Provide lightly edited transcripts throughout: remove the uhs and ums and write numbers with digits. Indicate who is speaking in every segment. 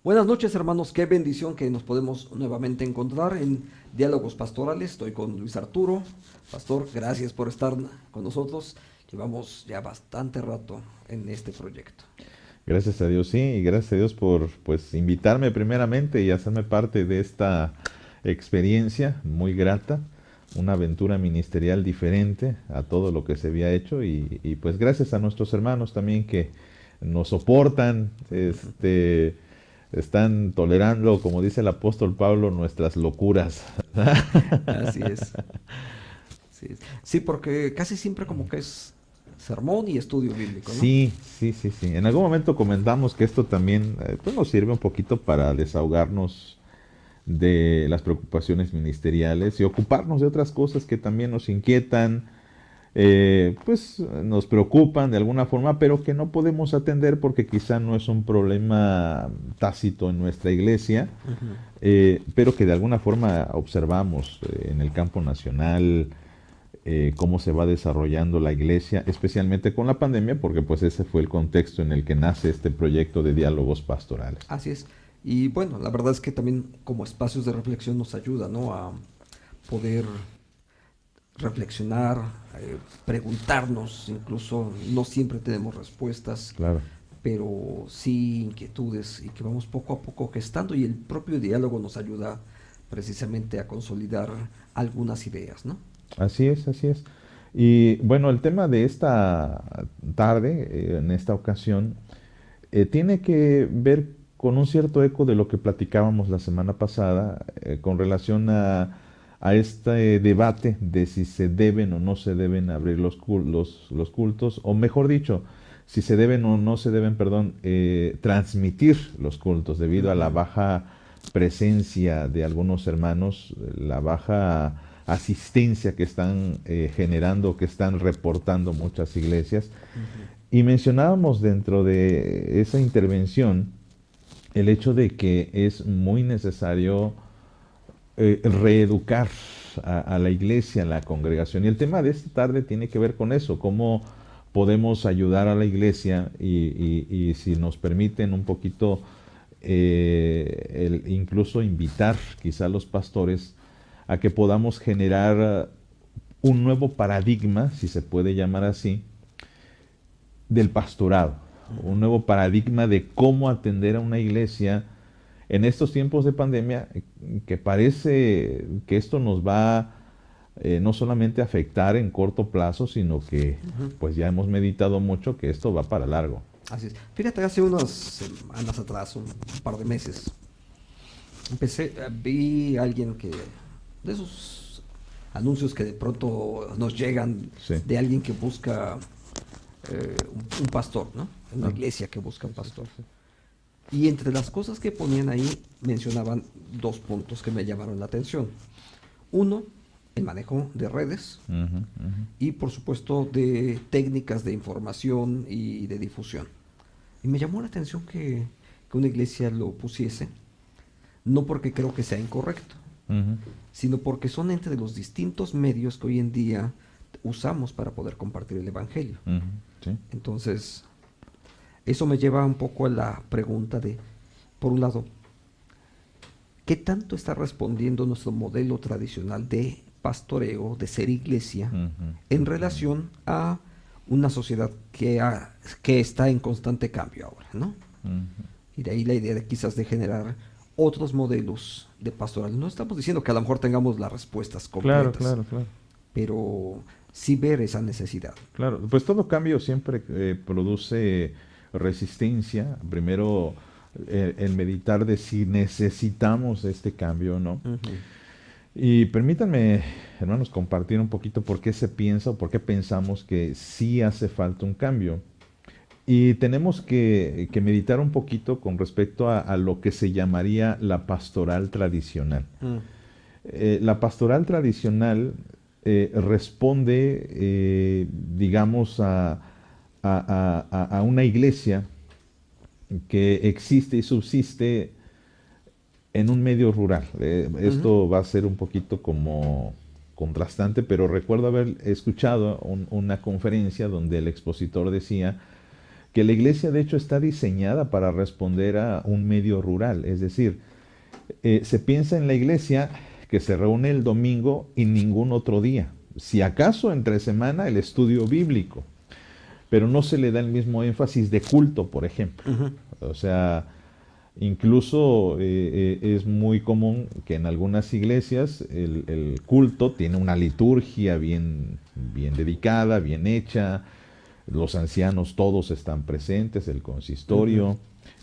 Speaker 1: Buenas noches, hermanos. Qué bendición que nos podemos nuevamente encontrar en Diálogos Pastorales. Estoy con Luis Arturo. Pastor, gracias por estar con nosotros. Llevamos ya bastante rato en este proyecto.
Speaker 2: Gracias a Dios, sí, y gracias a Dios por pues invitarme primeramente y hacerme parte de esta experiencia muy grata, una aventura ministerial diferente a todo lo que se había hecho y pues gracias a nuestros hermanos también que nos soportan, están tolerando, como dice el apóstol Pablo, nuestras locuras.
Speaker 1: Así es. Sí, sí, porque casi siempre como que es sermón y estudio bíblico, ¿no?
Speaker 2: Sí, sí, sí, sí. En algún momento comentamos que esto también pues nos sirve un poquito para desahogarnos de las preocupaciones ministeriales y ocuparnos de otras cosas que también nos inquietan, pues nos preocupan de alguna forma, pero que no podemos atender porque quizá no es un problema tácito en nuestra iglesia,
Speaker 1: Ujú.
Speaker 2: pero que de alguna forma observamos en el campo nacional, cómo se va desarrollando la iglesia, especialmente con la pandemia, porque pues ese fue el contexto en el que nace este proyecto de diálogos pastorales.
Speaker 1: Así es. Y bueno, la verdad es que también como espacios de reflexión nos ayuda, ¿no? A poder reflexionar, preguntarnos, incluso no siempre tenemos respuestas,
Speaker 2: Claro.
Speaker 1: pero sí inquietudes y que vamos poco a poco gestando y el propio diálogo nos ayuda precisamente a consolidar algunas ideas, ¿no?
Speaker 2: Así es, así es. Y bueno, el tema de esta tarde, en esta ocasión, tiene que ver con un cierto eco de lo que platicábamos la semana pasada con relación a este debate de si se deben o no se deben abrir los cultos, o mejor dicho, si se deben o no se deben, perdón, transmitir los cultos debido a la
Speaker 1: Ujú.
Speaker 2: baja presencia de algunos hermanos, la baja asistencia que están generando, que están reportando muchas iglesias.
Speaker 1: Ujú.
Speaker 2: Y mencionábamos dentro de esa intervención el hecho de que es muy necesario reeducar a la iglesia, a la congregación. Y el tema de esta tarde tiene que ver con eso, cómo podemos ayudar a la iglesia y si nos permiten un poquito incluso invitar quizá a los pastores a que podamos generar un nuevo paradigma, si se puede llamar así, del pastorado, un nuevo paradigma de cómo atender a una iglesia en estos tiempos de pandemia, que parece que esto nos va no solamente a afectar en corto plazo, sino que
Speaker 1: Ujú.
Speaker 2: pues ya hemos meditado mucho que esto va para largo.
Speaker 1: Así es. Fíjate, hace unas semanas atrás, un par de meses, vi a alguien que, de esos anuncios que de pronto nos llegan
Speaker 2: Sí.
Speaker 1: de alguien que busca un pastor, ¿no? Una
Speaker 2: Ah,
Speaker 1: iglesia que busca
Speaker 2: sí,
Speaker 1: un
Speaker 2: sí, sí,
Speaker 1: pastor.
Speaker 2: sí.
Speaker 1: Y entre las cosas que ponían ahí mencionaban dos puntos que me llamaron la atención. Uno, el manejo de redes
Speaker 2: Ujú, ujú.
Speaker 1: y por supuesto de técnicas de información y de difusión. Y me llamó la atención que una iglesia lo pusiese, no porque creo que sea incorrecto,
Speaker 2: Ujú,
Speaker 1: sino porque son entre los distintos medios que hoy en día usamos para poder compartir el Evangelio.
Speaker 2: ujú, sí.
Speaker 1: Entonces, eso me lleva un poco a la pregunta de, por un lado, ¿qué tanto está respondiendo nuestro modelo tradicional de pastoreo, de ser iglesia,
Speaker 2: Ujú,
Speaker 1: en
Speaker 2: ujú,
Speaker 1: relación a una sociedad que está en constante cambio ahora, ¿no?
Speaker 2: ujú.
Speaker 1: Y de ahí la idea de quizás de generar otros modelos de pastoral. No estamos diciendo que a lo mejor tengamos las respuestas
Speaker 2: Claro,
Speaker 1: completas,
Speaker 2: claro, claro.
Speaker 1: pero sí ver esa necesidad.
Speaker 2: Claro, pues todo cambio siempre produce resistencia. Primero, el meditar de si necesitamos este cambio o no.
Speaker 1: Ujú.
Speaker 2: Y permítanme, hermanos, compartir un poquito por qué se piensa o por qué pensamos que sí hace falta un cambio. Y tenemos que meditar un poquito con respecto a lo que se llamaría la pastoral tradicional.
Speaker 1: Mm.
Speaker 2: La pastoral tradicional responde, digamos, a una iglesia que existe y subsiste en un medio rural.
Speaker 1: Ujú.
Speaker 2: Esto va a ser un poquito como contrastante, pero recuerdo haber escuchado una conferencia donde el expositor decía que la iglesia de hecho está diseñada para responder a un medio rural. Es decir, se piensa en la iglesia que se reúne el domingo y ningún otro día. Si acaso entre semana el estudio bíblico, pero no se le da el mismo énfasis de culto, por ejemplo.
Speaker 1: Ujú.
Speaker 2: O sea, incluso es muy común que en algunas iglesias el culto tiene una liturgia bien dedicada, bien hecha, los ancianos todos están presentes, el
Speaker 1: Ujú.
Speaker 2: consistorio,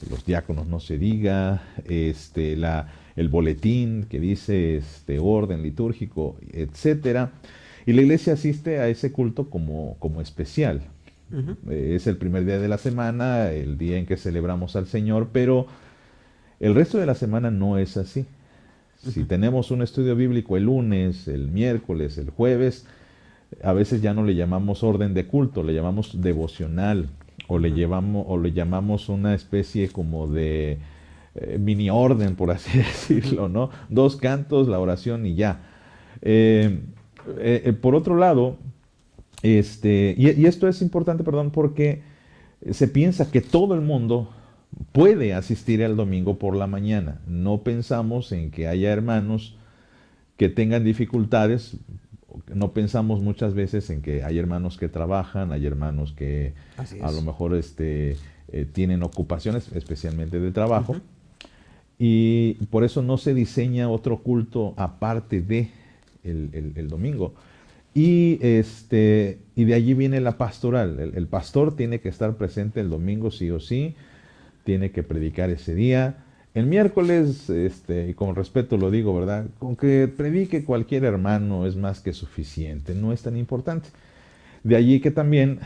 Speaker 2: los diáconos no se diga, el boletín que dice orden litúrgico, etcétera. Y la iglesia asiste a ese culto como especial.
Speaker 1: Ujú.
Speaker 2: Es el primer día de la semana, el día en que celebramos al Señor, pero el resto de la semana no es así. Si
Speaker 1: Ujú.
Speaker 2: tenemos un estudio bíblico el lunes, el miércoles, el jueves, a veces ya no le llamamos orden de culto, le llamamos devocional
Speaker 1: Ujú.
Speaker 2: o le llamamos una especie como de mini orden, por así
Speaker 1: Ujú.
Speaker 2: decirlo, ¿no? Dos cantos, la oración y ya. Eh, por otro lado, y esto es importante, perdón, porque se piensa que todo el mundo puede asistir el domingo por la mañana. No pensamos en que haya hermanos que tengan dificultades. No pensamos muchas veces en que hay hermanos que trabajan, hay hermanos que
Speaker 1: Así
Speaker 2: a lo
Speaker 1: es.
Speaker 2: mejor tienen ocupaciones, especialmente de trabajo,
Speaker 1: Ujú.
Speaker 2: y por eso no se diseña otro culto aparte de el domingo. Y de allí viene la pastoral. El pastor tiene que estar presente el domingo sí o sí, tiene que predicar ese día. El miércoles, y con respeto lo digo, ¿verdad? Con que predique cualquier hermano es más que suficiente, no es tan importante. De allí que también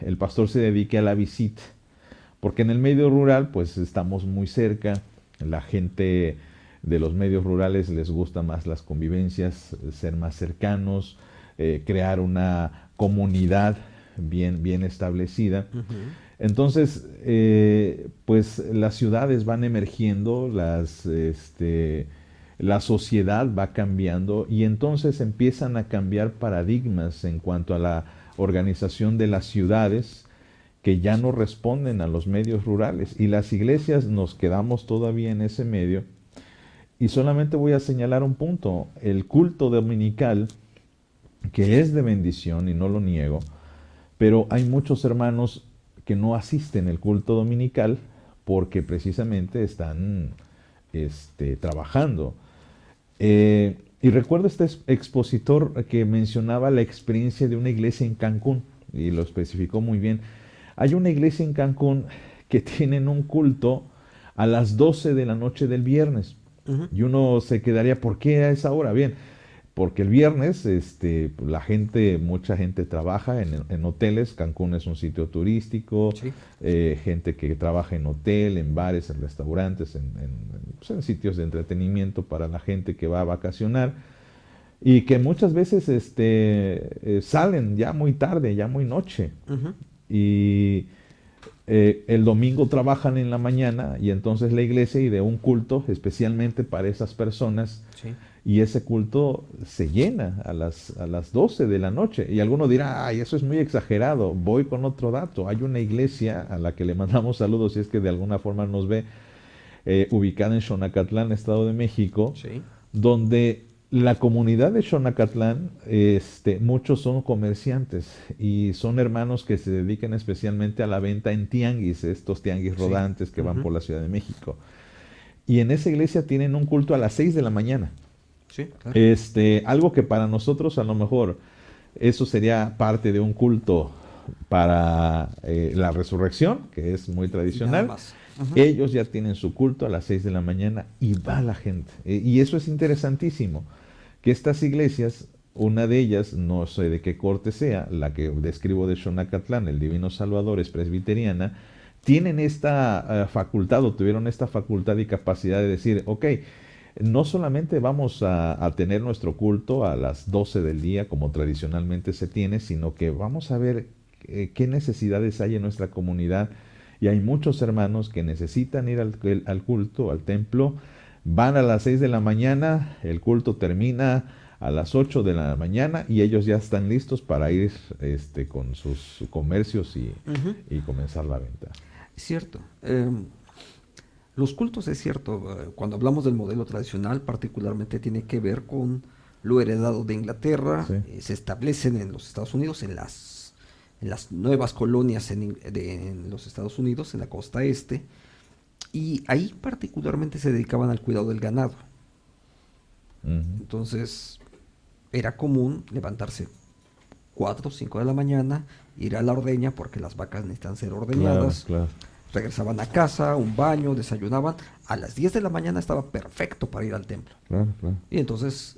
Speaker 2: el pastor se dedique a la visita, porque en el medio rural pues estamos muy cerca, la gente de los medios rurales les gusta más las convivencias, ser más cercanos, crear una comunidad bien establecida.
Speaker 1: Ujú.
Speaker 2: Entonces, pues las ciudades van emergiendo, la sociedad va cambiando y entonces empiezan a cambiar paradigmas en cuanto a la organización de las ciudades que ya no responden a los medios rurales y las iglesias nos quedamos todavía en ese medio. Y solamente voy a señalar un punto, el culto dominical, que es de bendición y no lo niego, pero hay muchos hermanos que no asisten al culto dominical porque precisamente están trabajando. Y recuerdo este expositor que mencionaba la experiencia de una iglesia en Cancún, y lo especificó muy bien. Hay una iglesia en Cancún que tienen un culto a las 12 de la noche del viernes.
Speaker 1: Ujú.
Speaker 2: Y uno se quedaría, ¿por qué a esa hora? Bien, porque el viernes mucha gente trabaja en hoteles. Cancún es un sitio turístico,
Speaker 1: Sí.
Speaker 2: gente que trabaja en hotel, en bares, en restaurantes, pues, en sitios de entretenimiento para la gente que va a vacacionar y que muchas veces salen ya muy tarde, ya muy noche.
Speaker 1: Ujú.
Speaker 2: Y el domingo trabajan en la mañana y entonces la iglesia ideó un culto especialmente para esas personas
Speaker 1: Sí.
Speaker 2: y ese culto se llena a las 12 de la noche. Y alguno dirá, ay, eso es muy exagerado. Voy con otro dato. Hay una iglesia a la que le mandamos saludos si es que de alguna forma nos ve, ubicada en Xonacatlán, Estado de México,
Speaker 1: Sí.
Speaker 2: donde la comunidad de Xonacatlán, muchos son comerciantes y son hermanos que se dedican especialmente a la venta en tianguis, estos tianguis
Speaker 1: Sí.
Speaker 2: rodantes que van
Speaker 1: Ujú.
Speaker 2: por la Ciudad de México. Y en esa iglesia tienen un culto a las 6 de la mañana.
Speaker 1: Sí, claro.
Speaker 2: Algo que para nosotros a lo mejor eso sería parte de un culto para la resurrección, que es muy
Speaker 1: Y nada
Speaker 2: tradicional.
Speaker 1: más. Ujú.
Speaker 2: Ellos ya tienen su culto a las 6 de la mañana y va la gente. Y eso es interesantísimo, que estas iglesias, una de ellas, no sé de qué corte sea, la que describo de Xonacatlán, el Divino Salvador, es presbiteriana, tienen esta facultad o tuvieron esta facultad y capacidad de decir, ok, no solamente vamos a tener nuestro culto a las 12 del día como tradicionalmente se tiene, sino que vamos a ver qué necesidades hay en nuestra comunidad. Y hay muchos hermanos que necesitan ir al culto, al templo, van a las 6 de la mañana, el culto termina a las 8 de la mañana y ellos ya están listos para ir con sus comercios
Speaker 1: Ujú.
Speaker 2: y comenzar la venta.
Speaker 1: Es cierto. Los cultos, es cierto, cuando hablamos del modelo tradicional, particularmente tiene que ver con lo heredado de Inglaterra,
Speaker 2: Sí.
Speaker 1: se establecen en los Estados Unidos, en las nuevas colonias en los Estados Unidos, en la costa este, y ahí particularmente se dedicaban al cuidado del ganado.
Speaker 2: Ujú.
Speaker 1: Entonces era común levantarse 4 o 5 de la mañana, ir a la ordeña porque las vacas necesitan ser
Speaker 2: Claro,
Speaker 1: ordeñadas,
Speaker 2: claro,
Speaker 1: regresaban a casa, un baño, desayunaban, a las 10 de la mañana estaba perfecto para ir al templo.
Speaker 2: claro, claro.
Speaker 1: Y entonces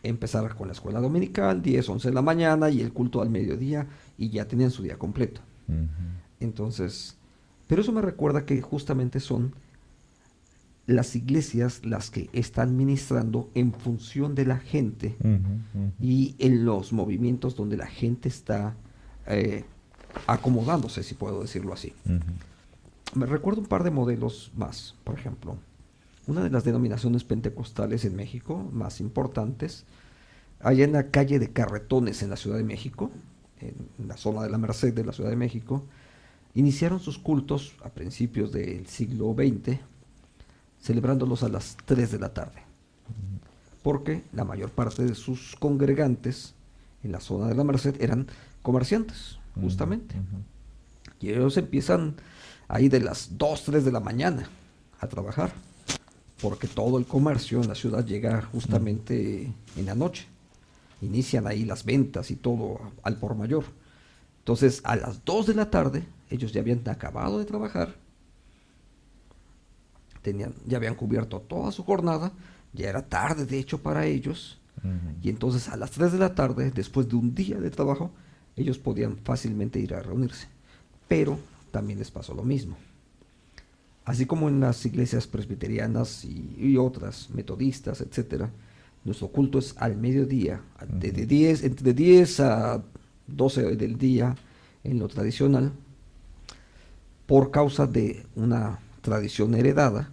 Speaker 1: empezar con la escuela dominical, 10 11 de la mañana y el culto al mediodía y ya tenían su día completo.
Speaker 2: Ujú,
Speaker 1: Entonces, pero eso me recuerda que justamente son las iglesias las que están ministrando en función de la gente
Speaker 2: ujú, ujú,
Speaker 1: y en los movimientos donde la gente está eh, acomodándose, si puedo decirlo así.
Speaker 2: ujú.
Speaker 1: Me recuerdo un par de modelos más, por ejemplo. Una de las denominaciones pentecostales en México más importantes, allá en la calle de Carretones en la Ciudad de México, en la zona de la Merced de la Ciudad de México, iniciaron sus cultos a principios del siglo XX, celebrándolos a las 3 de la tarde, porque la mayor parte de sus congregantes en la zona de la Merced eran comerciantes,
Speaker 2: Ujú,
Speaker 1: justamente.
Speaker 2: ujú,
Speaker 1: Y ellos empiezan ahí de las 2 3 de la mañana a trabajar, porque todo el comercio en la ciudad llega
Speaker 2: ujú.
Speaker 1: justamente en la noche. Inician ahí las ventas y todo al por mayor. Entonces, a las 2 de la tarde, ellos ya habían acabado de trabajar, ya habían cubierto toda su jornada, ya era tarde de hecho para ellos,
Speaker 2: Ujú,
Speaker 1: y entonces a las 3 de la tarde, después de un día de trabajo, ellos podían fácilmente ir a reunirse. Pero también les pasó lo mismo. Así como en las iglesias presbiterianas y otras, metodistas, etcétera, nuestro culto es al mediodía,
Speaker 2: ujú,
Speaker 1: entre 10 a 12 del día en lo tradicional, por causa de una tradición heredada.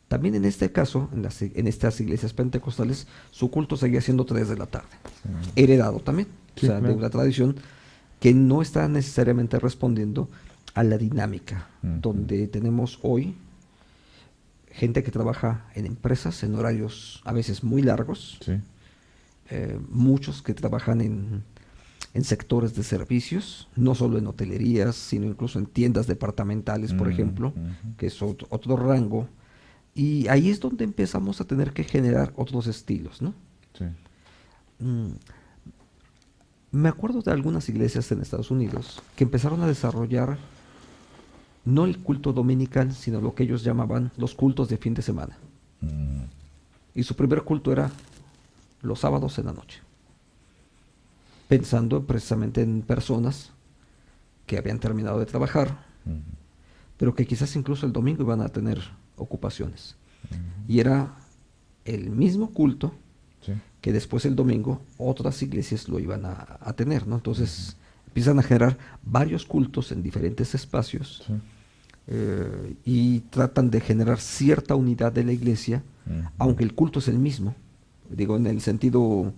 Speaker 1: También en este caso, en estas iglesias pentecostales, su culto seguía siendo 3 de la tarde.
Speaker 2: ujú.
Speaker 1: Heredado también, o
Speaker 2: Sí,
Speaker 1: sea, de
Speaker 2: claro.
Speaker 1: una tradición que no está necesariamente respondiendo a la dinámica,
Speaker 2: Ujú,
Speaker 1: donde tenemos hoy gente que trabaja en empresas en horarios a veces muy largos,
Speaker 2: sí.
Speaker 1: muchos que trabajan en sectores de servicios, no solo en hotelerías, sino incluso en tiendas departamentales, por
Speaker 2: Mm,
Speaker 1: ejemplo,
Speaker 2: ujú,
Speaker 1: que es otro rango. Y ahí es donde empezamos a tener que generar otros estilos, ¿no?
Speaker 2: sí.
Speaker 1: Mm, Me acuerdo de algunas iglesias en Estados Unidos que empezaron a desarrollar no el culto dominical, sino lo que ellos llamaban los cultos de fin de semana.
Speaker 2: Mm,
Speaker 1: Y su primer culto era los sábados en la noche, pensando precisamente en personas que habían terminado de trabajar,
Speaker 2: ujú,
Speaker 1: pero que quizás incluso el domingo iban a tener ocupaciones.
Speaker 2: ujú.
Speaker 1: Y era el mismo culto
Speaker 2: Sí.
Speaker 1: que después el domingo otras iglesias lo iban a tener, ¿no?
Speaker 2: Ujú,
Speaker 1: Entonces empiezan a generar varios cultos en diferentes espacios
Speaker 2: sí.
Speaker 1: y tratan de generar cierta unidad de la iglesia,
Speaker 2: Ujú,
Speaker 1: aunque el culto es el mismo. Digo, en el sentido,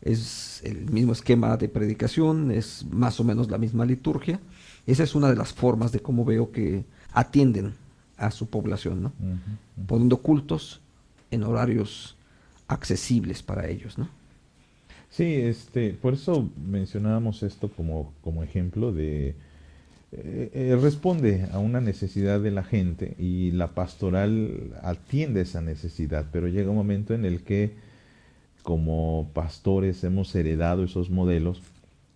Speaker 1: es el mismo esquema de predicación, es más o menos la misma liturgia. Esa es una de las formas de cómo veo que atienden a su población, ¿no?
Speaker 2: ujú, ujú.
Speaker 1: Poniendo cultos en horarios accesibles para ellos, ¿no?
Speaker 2: Sí, por eso mencionábamos esto como ejemplo de responde a una necesidad de la gente y la pastoral atiende esa necesidad, pero llega un momento en el que como pastores hemos heredado esos modelos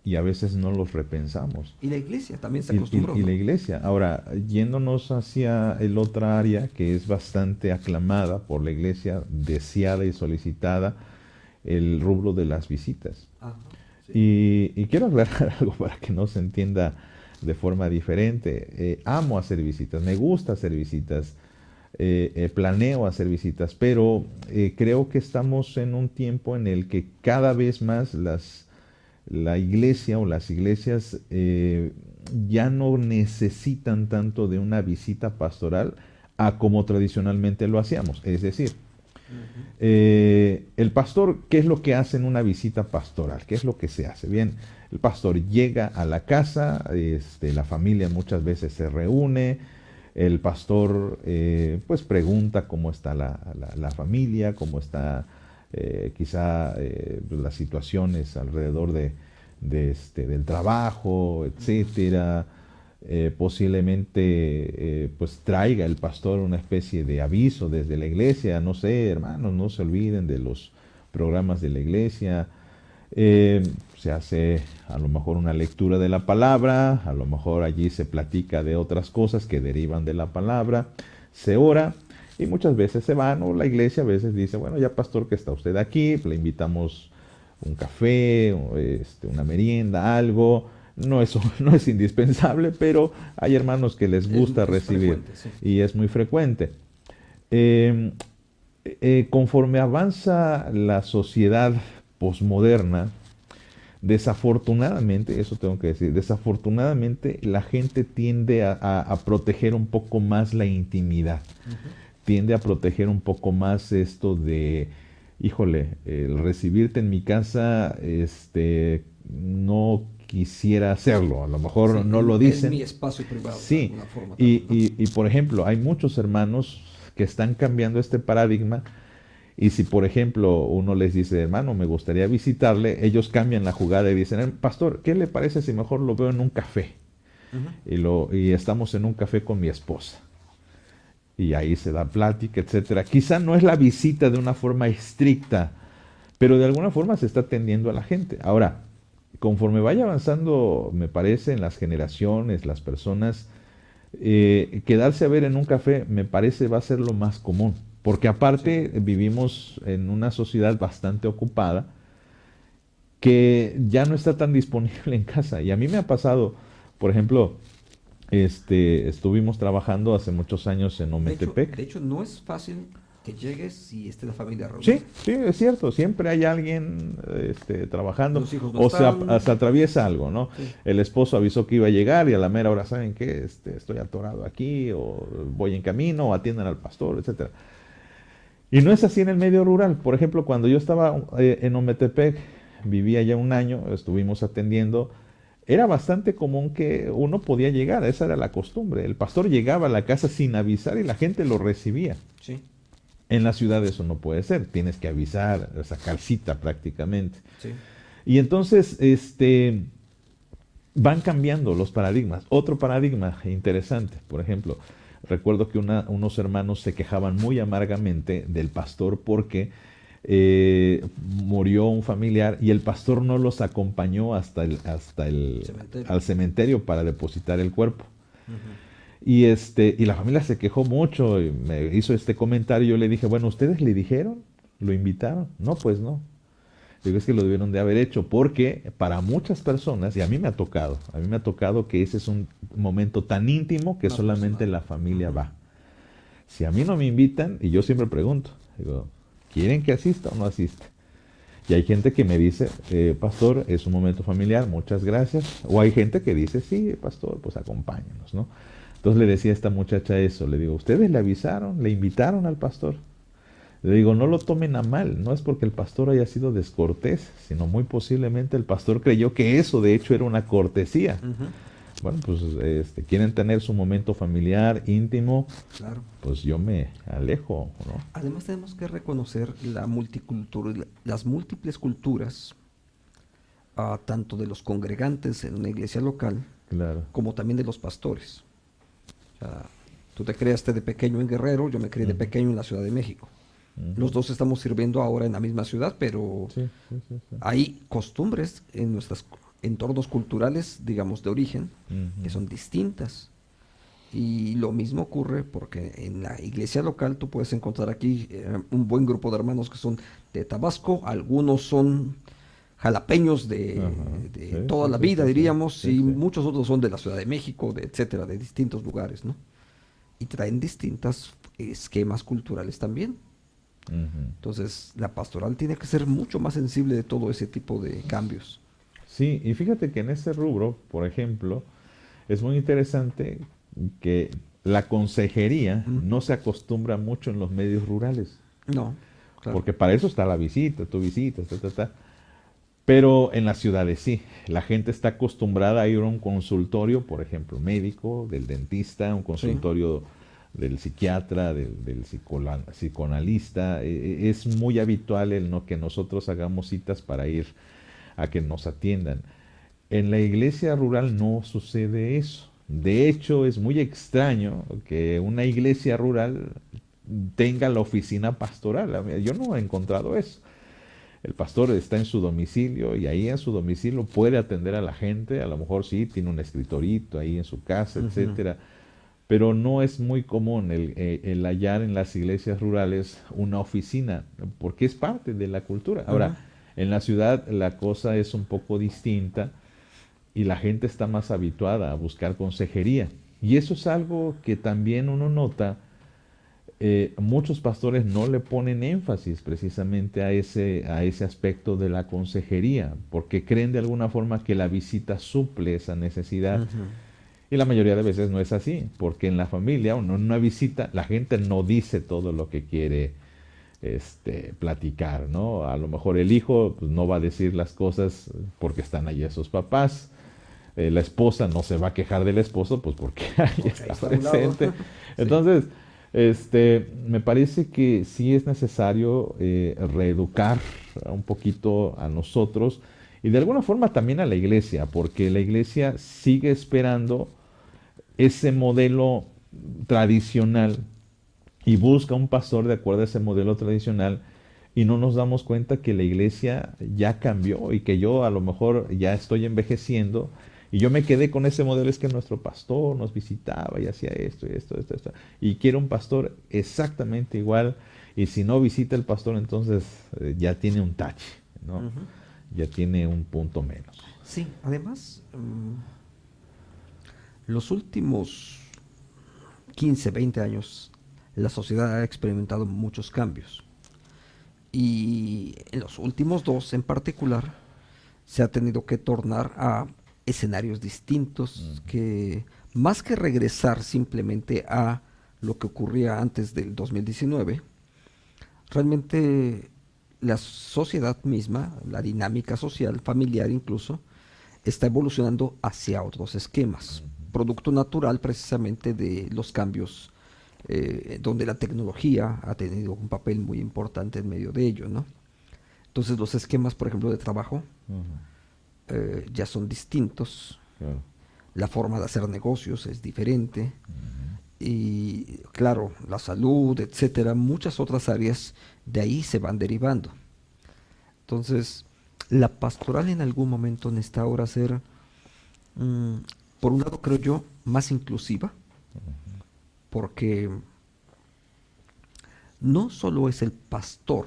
Speaker 2: y a veces no los repensamos.
Speaker 1: Y la iglesia también se
Speaker 2: Y,
Speaker 1: acostumbró,
Speaker 2: y la
Speaker 1: ¿no?
Speaker 2: iglesia. Ahora, yéndonos hacia el otra área que es bastante aclamada por la iglesia, deseada y solicitada, el rubro de las visitas.
Speaker 1: Ajá, sí.
Speaker 2: Y quiero aclarar algo para que no se entienda de forma diferente. Amo hacer visitas, me gusta hacer visitas, planeo hacer visitas, pero creo que estamos en un tiempo en el que cada vez más la iglesia o las iglesias ya no necesitan tanto de una visita pastoral a como tradicionalmente lo hacíamos. Es decir,
Speaker 1: Ujú.
Speaker 2: El pastor, ¿qué es lo que hace en una visita pastoral? ¿Qué es lo que se hace? Bien, el pastor llega a la casa, la familia muchas veces se reúne, el pastor pues pregunta cómo está la familia, cómo está quizá las situaciones alrededor del trabajo,
Speaker 1: Ujú.
Speaker 2: etcétera. Posiblemente pues traiga el pastor una especie de aviso desde la iglesia, no sé, hermanos, no se olviden de los programas de la iglesia. Se hace a lo mejor una lectura de la palabra, a lo mejor allí se platica de otras cosas que derivan de la palabra, se ora y muchas veces se van, o la iglesia a veces dice, bueno, ya pastor que está usted aquí, le invitamos un café, una merienda, algo. No es, no es indispensable, pero hay hermanos que les gusta
Speaker 1: Es
Speaker 2: recibir
Speaker 1: frecuente, sí.
Speaker 2: y es muy frecuente. Eh, Conforme avanza la sociedad posmoderna, desafortunadamente, eso tengo que decir, desafortunadamente la gente tiende a proteger un poco más la intimidad,
Speaker 1: Ujú.
Speaker 2: tiende a proteger un poco más esto de, híjole, el recibirte en mi casa, no quisiera hacerlo, a lo mejor
Speaker 1: Sí,
Speaker 2: no lo
Speaker 1: es
Speaker 2: dicen,
Speaker 1: mi espacio privado de
Speaker 2: sí,
Speaker 1: alguna forma
Speaker 2: y,
Speaker 1: también, ¿no?
Speaker 2: y por ejemplo, hay muchos hermanos que están cambiando este paradigma y si, por ejemplo, uno les dice, hermano, me gustaría visitarle, ellos cambian la jugada y dicen, pastor, ¿qué le parece si mejor lo veo en un café?
Speaker 1: Ujú.
Speaker 2: Y estamos en un café con mi esposa. Y ahí se da plática, etcétera. Quizá no es la visita de una forma estricta, pero de alguna forma se está atendiendo a la gente. Ahora, conforme vaya avanzando, me parece, en las generaciones, las personas, quedarse a ver en un café me parece va a ser lo más común, porque
Speaker 1: Sí.
Speaker 2: aparte vivimos en una sociedad bastante ocupada que ya no está tan disponible en casa. Y a mí me ha pasado, por ejemplo, estuvimos trabajando hace muchos años en
Speaker 1: De
Speaker 2: Ometepec.
Speaker 1: hecho, no es fácil que llegues y esté la familia
Speaker 2: Sí,
Speaker 1: reunida.
Speaker 2: sí, es cierto, siempre hay alguien trabajando
Speaker 1: Los hijos no
Speaker 2: o se
Speaker 1: están.
Speaker 2: atraviesa algo, ¿no?
Speaker 1: Sí.
Speaker 2: El esposo avisó que iba a llegar y a la mera hora, ¿saben qué? Estoy atorado aquí o voy en camino o atiendan al pastor, etcétera. Y no es así en el medio rural. Por ejemplo, cuando yo estaba en Ometepec, vivía ya un año, estuvimos atendiendo, era bastante común que uno podía llegar, esa era la costumbre. El pastor llegaba a la casa sin avisar y la gente lo recibía.
Speaker 1: Sí.
Speaker 2: En la ciudad eso no puede ser, tienes que avisar, sacar cita prácticamente.
Speaker 1: Sí.
Speaker 2: Y entonces, van cambiando los paradigmas. Otro paradigma interesante, por ejemplo, recuerdo que unos hermanos se quejaban muy amargamente del pastor porque murió un familiar y el pastor no los acompañó
Speaker 1: Cementerio.
Speaker 2: al cementerio para depositar el cuerpo.
Speaker 1: Ujú.
Speaker 2: Y la familia se quejó mucho y me hizo este comentario. Yo le dije, bueno, ¿ustedes le dijeron? ¿Lo invitaron? No, pues no. Digo, es que lo debieron de haber hecho, porque para muchas personas, y a mí me ha tocado que ese es un momento tan íntimo que
Speaker 1: Más
Speaker 2: solamente
Speaker 1: personal.
Speaker 2: la familia
Speaker 1: Ujú.
Speaker 2: va. Si a mí no me invitan, y yo siempre pregunto, digo, ¿quieren que asista o no asista? Y hay gente que me dice, pastor, es un momento familiar, muchas gracias. O hay gente que dice, sí, pastor, pues acompáñenos, ¿no? Entonces le decía a esta muchacha eso, le digo, ¿ustedes le avisaron, le invitaron al pastor? Le digo, no lo tomen a mal, no es porque el pastor haya sido descortés, sino muy posiblemente el pastor creyó que eso de hecho era una cortesía.
Speaker 1: Ujú.
Speaker 2: Bueno, pues quieren tener su momento familiar, íntimo,
Speaker 1: Claro.
Speaker 2: pues yo me alejo, ¿no?
Speaker 1: Además tenemos que reconocer la multicultura, las múltiples culturas, tanto de los congregantes en una iglesia local
Speaker 2: Claro.
Speaker 1: como también de los pastores. O sea, tú te creaste de pequeño en Guerrero, yo me crié de
Speaker 2: Ujú,
Speaker 1: pequeño en la Ciudad de México. Los
Speaker 2: ujú.
Speaker 1: dos estamos sirviendo ahora en la misma ciudad, pero
Speaker 2: Sí, sí, sí, sí.
Speaker 1: hay costumbres en nuestros entornos culturales, digamos, de origen, que
Speaker 2: Ujú,
Speaker 1: son distintas. Y lo mismo ocurre porque en la iglesia local tú puedes encontrar aquí un buen grupo de hermanos que son de Tabasco, algunos son jalapeños
Speaker 2: ajá.
Speaker 1: de
Speaker 2: Sí,
Speaker 1: toda
Speaker 2: sí,
Speaker 1: la
Speaker 2: sí,
Speaker 1: vida,
Speaker 2: sí, sí,
Speaker 1: diríamos,
Speaker 2: sí,
Speaker 1: y
Speaker 2: sí.
Speaker 1: muchos otros son de la Ciudad de México, de etcétera, de distintos lugares, ¿no? Y traen distintos esquemas culturales también.
Speaker 2: Ujú.
Speaker 1: Entonces, la pastoral tiene que ser mucho más sensible de todo ese tipo de cambios.
Speaker 2: Sí, y fíjate que en ese rubro, por ejemplo, es muy interesante que la consejería
Speaker 1: ¿Mm?
Speaker 2: no se acostumbra mucho en los medios rurales.
Speaker 1: No. claro.
Speaker 2: porque para eso está la visita, tu visita, ta, ta, ta. Pero en las ciudades sí, la gente está acostumbrada a ir a un consultorio, por ejemplo, médico, del dentista, un
Speaker 1: Sí.
Speaker 2: consultorio del psiquiatra, del psicoanalista. Es muy habitual el no que nosotros hagamos citas para ir a que nos atiendan. En la iglesia rural no sucede eso. De hecho, es muy extraño que una iglesia rural tenga la oficina pastoral. Yo no he encontrado eso. El pastor está en su domicilio y ahí en su domicilio puede atender a la gente. A lo mejor sí, tiene un escritorito ahí en su casa,
Speaker 1: Ujú.
Speaker 2: etcétera. Pero no es muy común el hallar en las iglesias rurales una oficina, porque es parte de la cultura.
Speaker 1: Ujú.
Speaker 2: Ahora, en la ciudad la cosa es un poco distinta y la gente está más habituada a buscar consejería. Y eso es algo que también uno nota. Muchos pastores no le ponen énfasis precisamente a ese aspecto de la consejería, porque creen de alguna forma que la visita suple esa necesidad.
Speaker 1: Ujú.
Speaker 2: Y la mayoría de veces no es así, porque en la familia o en una visita la gente no dice todo lo que quiere platicar, ¿no? A lo mejor el hijo pues, no va a decir las cosas porque están allí sus papás. La esposa no se va a quejar del esposo, pues porque ahí
Speaker 1: Porque ahí
Speaker 2: está
Speaker 1: está a un lado.
Speaker 2: presente.
Speaker 1: Sí.
Speaker 2: Entonces, me parece que sí es necesario reeducar un poquito a nosotros y de alguna forma también a la iglesia, porque la iglesia sigue esperando ese modelo tradicional y busca un pastor de acuerdo a ese modelo tradicional y no nos damos cuenta que la iglesia ya cambió y que yo a lo mejor ya estoy envejeciendo y yo me quedé con ese modelo, es que nuestro pastor nos visitaba y hacía esto y esto, y quiero un pastor exactamente igual y si no visita el pastor entonces ya tiene un tache, ¿no?
Speaker 1: Ujú.
Speaker 2: Ya tiene un punto menos.
Speaker 1: Sí, además, los últimos 15, 20 años, la sociedad ha experimentado muchos cambios. Y en los últimos dos en particular, se ha tenido que tornar a escenarios distintos
Speaker 2: Ujú,
Speaker 1: que, más que regresar simplemente a lo que ocurría antes del 2019, realmente la sociedad misma, la dinámica social, familiar incluso, está evolucionando hacia otros esquemas,
Speaker 2: ujú,
Speaker 1: producto natural precisamente de los cambios donde la tecnología ha tenido un papel muy importante en medio de ello, ¿no? Entonces los esquemas, por ejemplo, de trabajo
Speaker 2: ujú,
Speaker 1: ya son distintos,
Speaker 2: claro,
Speaker 1: la forma de hacer negocios es diferente
Speaker 2: ujú,
Speaker 1: y claro, la salud, etcétera, muchas otras áreas de ahí se van derivando. Entonces, la pastoral en algún momento necesita ahora ser, mm, por un lado creo yo, más inclusiva, porque no solo es el pastor,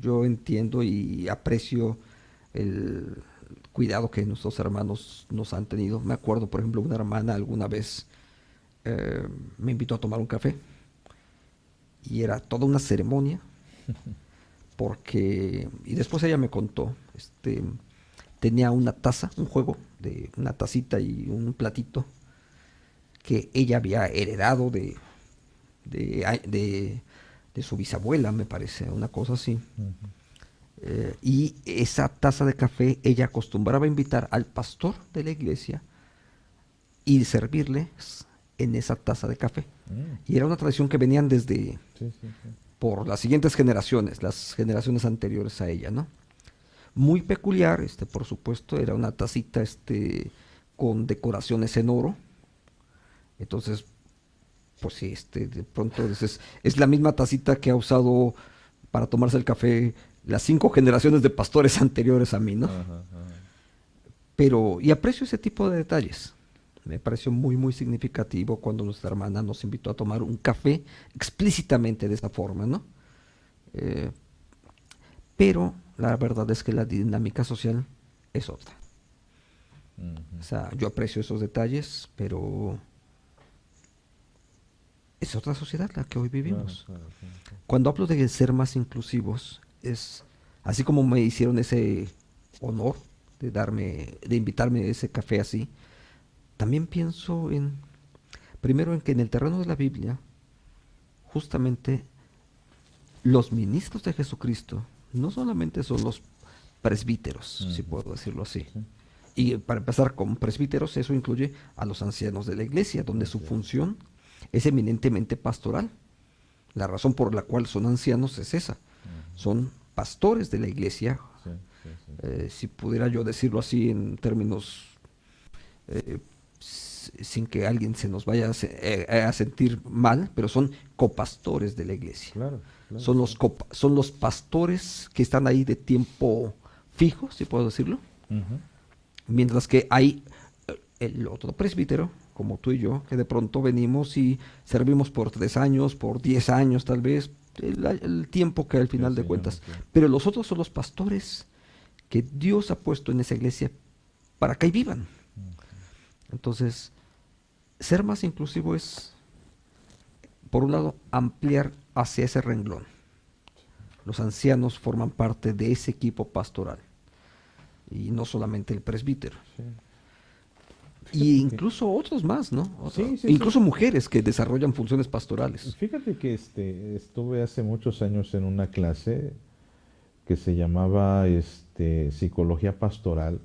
Speaker 1: yo entiendo y aprecio el cuidado que nuestros hermanos nos han tenido. Me acuerdo, por ejemplo, una hermana alguna vez me invitó a tomar un café y era toda una ceremonia porque, y después ella me contó, tenía una taza, un juego de una tacita y un platito que ella había heredado de, de, de su bisabuela, me parece, una cosa así.
Speaker 2: ujú,
Speaker 1: Y esa taza de café ella acostumbraba a invitar al pastor de la iglesia y servirle en esa taza de café.
Speaker 2: mm,
Speaker 1: Y era una tradición que venían desde
Speaker 2: sí, sí, sí.
Speaker 1: por las siguientes generaciones, las generaciones anteriores a ella, ¿no? Muy peculiar, por supuesto, era una tacita, con decoraciones en oro. Entonces, pues sí, de pronto es la misma tacita que ha usado para tomarse el café las 5 generaciones de pastores anteriores a mí, ¿no?
Speaker 2: Ajá, ajá.
Speaker 1: Pero, y aprecio ese tipo de detalles. Me pareció muy, muy significativo cuando nuestra hermana nos invitó a tomar un café explícitamente de esa forma, ¿no? Eh, pero la verdad es que la dinámica social es otra. O
Speaker 2: Ujú,
Speaker 1: sea, yo aprecio esos detalles, pero es otra sociedad la que hoy
Speaker 2: claro,
Speaker 1: vivimos.
Speaker 2: claro, claro, claro.
Speaker 1: Cuando hablo de ser más inclusivos, es así como me hicieron ese honor de invitarme a ese café así, también pienso primero en que en el terreno de la Biblia, justamente los ministros de Jesucristo no solamente son los presbíteros, si puedo decirlo así. Y para empezar con presbíteros, eso incluye a los ancianos de la iglesia, donde su función es eminentemente pastoral. La razón por la cual son ancianos es esa. Son pastores de la iglesia, si pudiera yo decirlo así en términos sin que alguien se nos vaya a sentir mal, pero son copastores de la iglesia.
Speaker 2: Claro,
Speaker 1: Son los pastores que están ahí de tiempo fijo, si puedo decirlo. Mientras que hay el otro presbítero, como tú y yo, que de pronto venimos y servimos por 3 años, por 10 años tal vez, el tiempo que al final de cuentas. Pero los otros son los pastores que Dios ha puesto en esa iglesia para que ahí vivan. Entonces, ser más inclusivo es, por un lado, ampliar hacia ese renglón. Los ancianos forman parte de ese equipo pastoral y no solamente el presbítero. Y incluso otros más, ¿no? Incluso mujeres que desarrollan funciones pastorales.
Speaker 2: Fíjate que estuve hace muchos años en una clase que se llamaba Psicología Pastoral,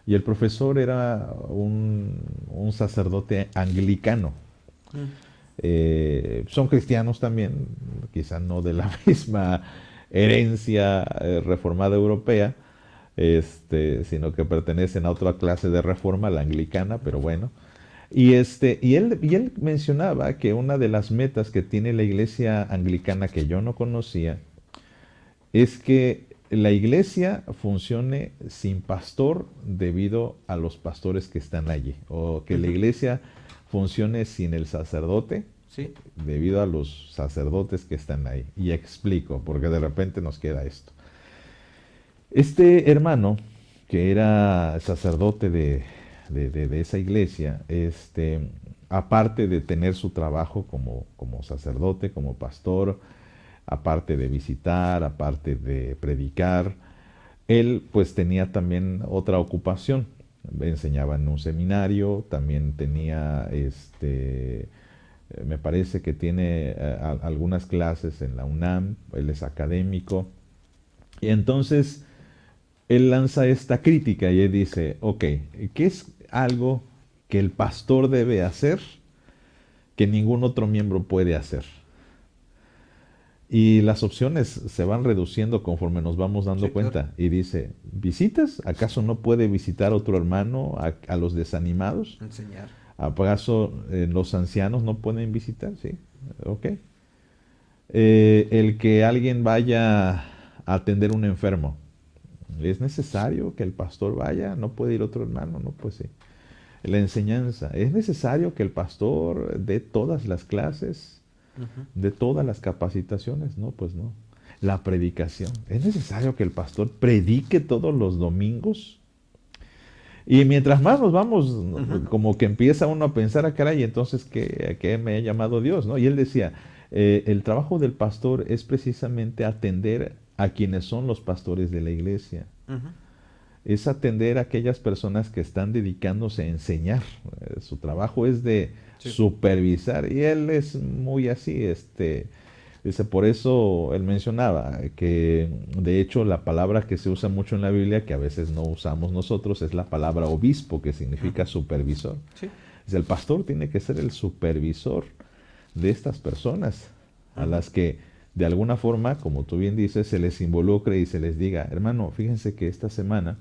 Speaker 2: y el profesor era un sacerdote anglicano. Son cristianos también, quizá no de la misma herencia reformada europea, sino que pertenecen a otra clase de reforma, la anglicana, pero bueno. Y él mencionaba que una de las metas que tiene la iglesia anglicana, que yo no conocía, es que la iglesia funcione sin pastor debido a los pastores que están allí, o que la iglesia funcione sin el sacerdote debido a los sacerdotes que están ahí. Y explico, porque de repente nos queda esto. Este hermano, que era sacerdote de esa iglesia, aparte de tener su trabajo como sacerdote, como pastor, aparte de visitar, aparte de predicar, él pues tenía también otra ocupación. Enseñaba en un seminario, también tenía, me parece que tiene algunas clases en la UNAM, él es académico. Y entonces él lanza esta crítica y él dice, ok, ¿qué es algo que el pastor debe hacer que ningún otro miembro puede hacer? Y las opciones se van reduciendo conforme nos vamos dando cuenta. Claro. Y dice, ¿visitas? ¿Acaso no puede visitar otro hermano a los desanimados?
Speaker 1: Enseñar.
Speaker 2: ¿Acaso los ancianos no pueden visitar? Sí, ok. El que alguien vaya a atender un enfermo. ¿Es necesario que el pastor vaya? ¿No puede ir otro hermano? No, pues sí. La enseñanza. ¿Es necesario que el pastor dé todas las clases? ¿De todas las capacitaciones? No, pues no. La predicación. ¿Es necesario que el pastor predique todos los domingos? Y mientras más nos vamos, como que empieza uno a pensar, caray, entonces, ¿qué me ha llamado Dios? ¿No? Y él decía, el trabajo del pastor es precisamente atender a quienes son los pastores de la iglesia. Es atender a aquellas personas que están dedicándose a enseñar. Su trabajo es de supervisar, y él es muy así, dice, por eso él mencionaba que de hecho la palabra que se usa mucho en la Biblia, que a veces no usamos nosotros, es la palabra obispo, que significa supervisor. Dice, el pastor tiene que ser el supervisor de estas personas a las que de alguna forma, como tú bien dices, se les involucre y se les diga, hermano, fíjense que esta semana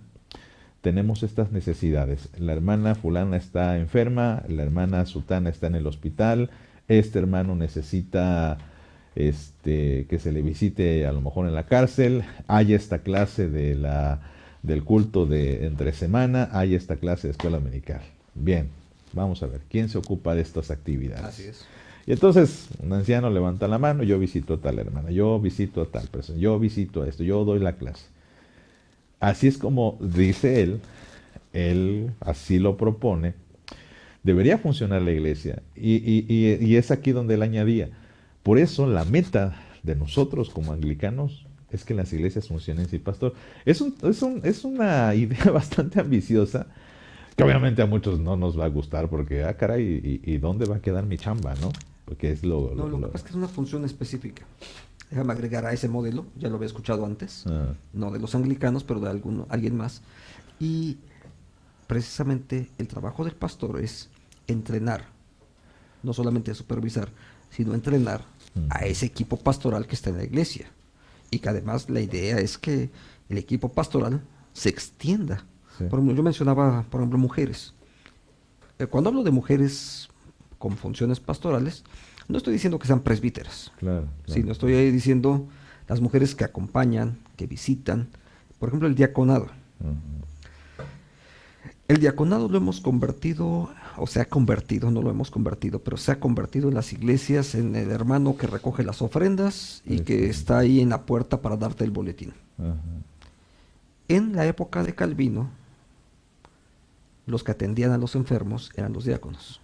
Speaker 2: tenemos estas necesidades. La hermana fulana está enferma, la hermana sutana está en el hospital, este hermano necesita que se le visite a lo mejor en la cárcel, hay esta clase del culto de entre semana, hay esta clase de escuela dominical. Bien, vamos a ver, ¿quién se ocupa de estas actividades?
Speaker 1: Así es.
Speaker 2: Y entonces un anciano levanta la mano, yo visito a tal hermana, yo visito a tal persona, yo visito a esto, yo doy la clase. Así es como dice él así lo propone, debería funcionar la iglesia. Y es aquí donde él añadía, por eso la meta de nosotros como anglicanos es que las iglesias funcionen sin pastor. Es una idea bastante ambiciosa, que obviamente a muchos no nos va a gustar, porque, caray, ¿y dónde va a quedar mi chamba, no? Porque es
Speaker 1: lo que pasa es que es una función específica. déjame agregar a ese modelo, ya lo había escuchado antes,
Speaker 2: Ah,
Speaker 1: no de los anglicanos, pero de alguien más. Y precisamente el trabajo del pastor es entrenar, no solamente supervisar, sino entrenar a
Speaker 2: ujú,
Speaker 1: ese equipo pastoral que está en la iglesia. Y que además la idea es que el equipo pastoral se extienda.
Speaker 2: sí,
Speaker 1: Por ejemplo, yo mencionaba, por ejemplo, mujeres. Cuando hablo de mujeres con funciones pastorales, no estoy diciendo que sean presbíteras,
Speaker 2: claro, claro.
Speaker 1: sino estoy ahí diciendo las mujeres que acompañan, que visitan. Por ejemplo, el diaconado.
Speaker 2: Ujú,
Speaker 1: El diaconado lo hemos convertido, o se ha convertido, no lo hemos convertido, pero se ha convertido en las iglesias en el hermano que recoge las ofrendas y que
Speaker 2: precisamente.
Speaker 1: está ahí en la puerta para darte el boletín.
Speaker 2: Ajá,
Speaker 1: En la época de Calvino, los que atendían a los enfermos eran los diáconos.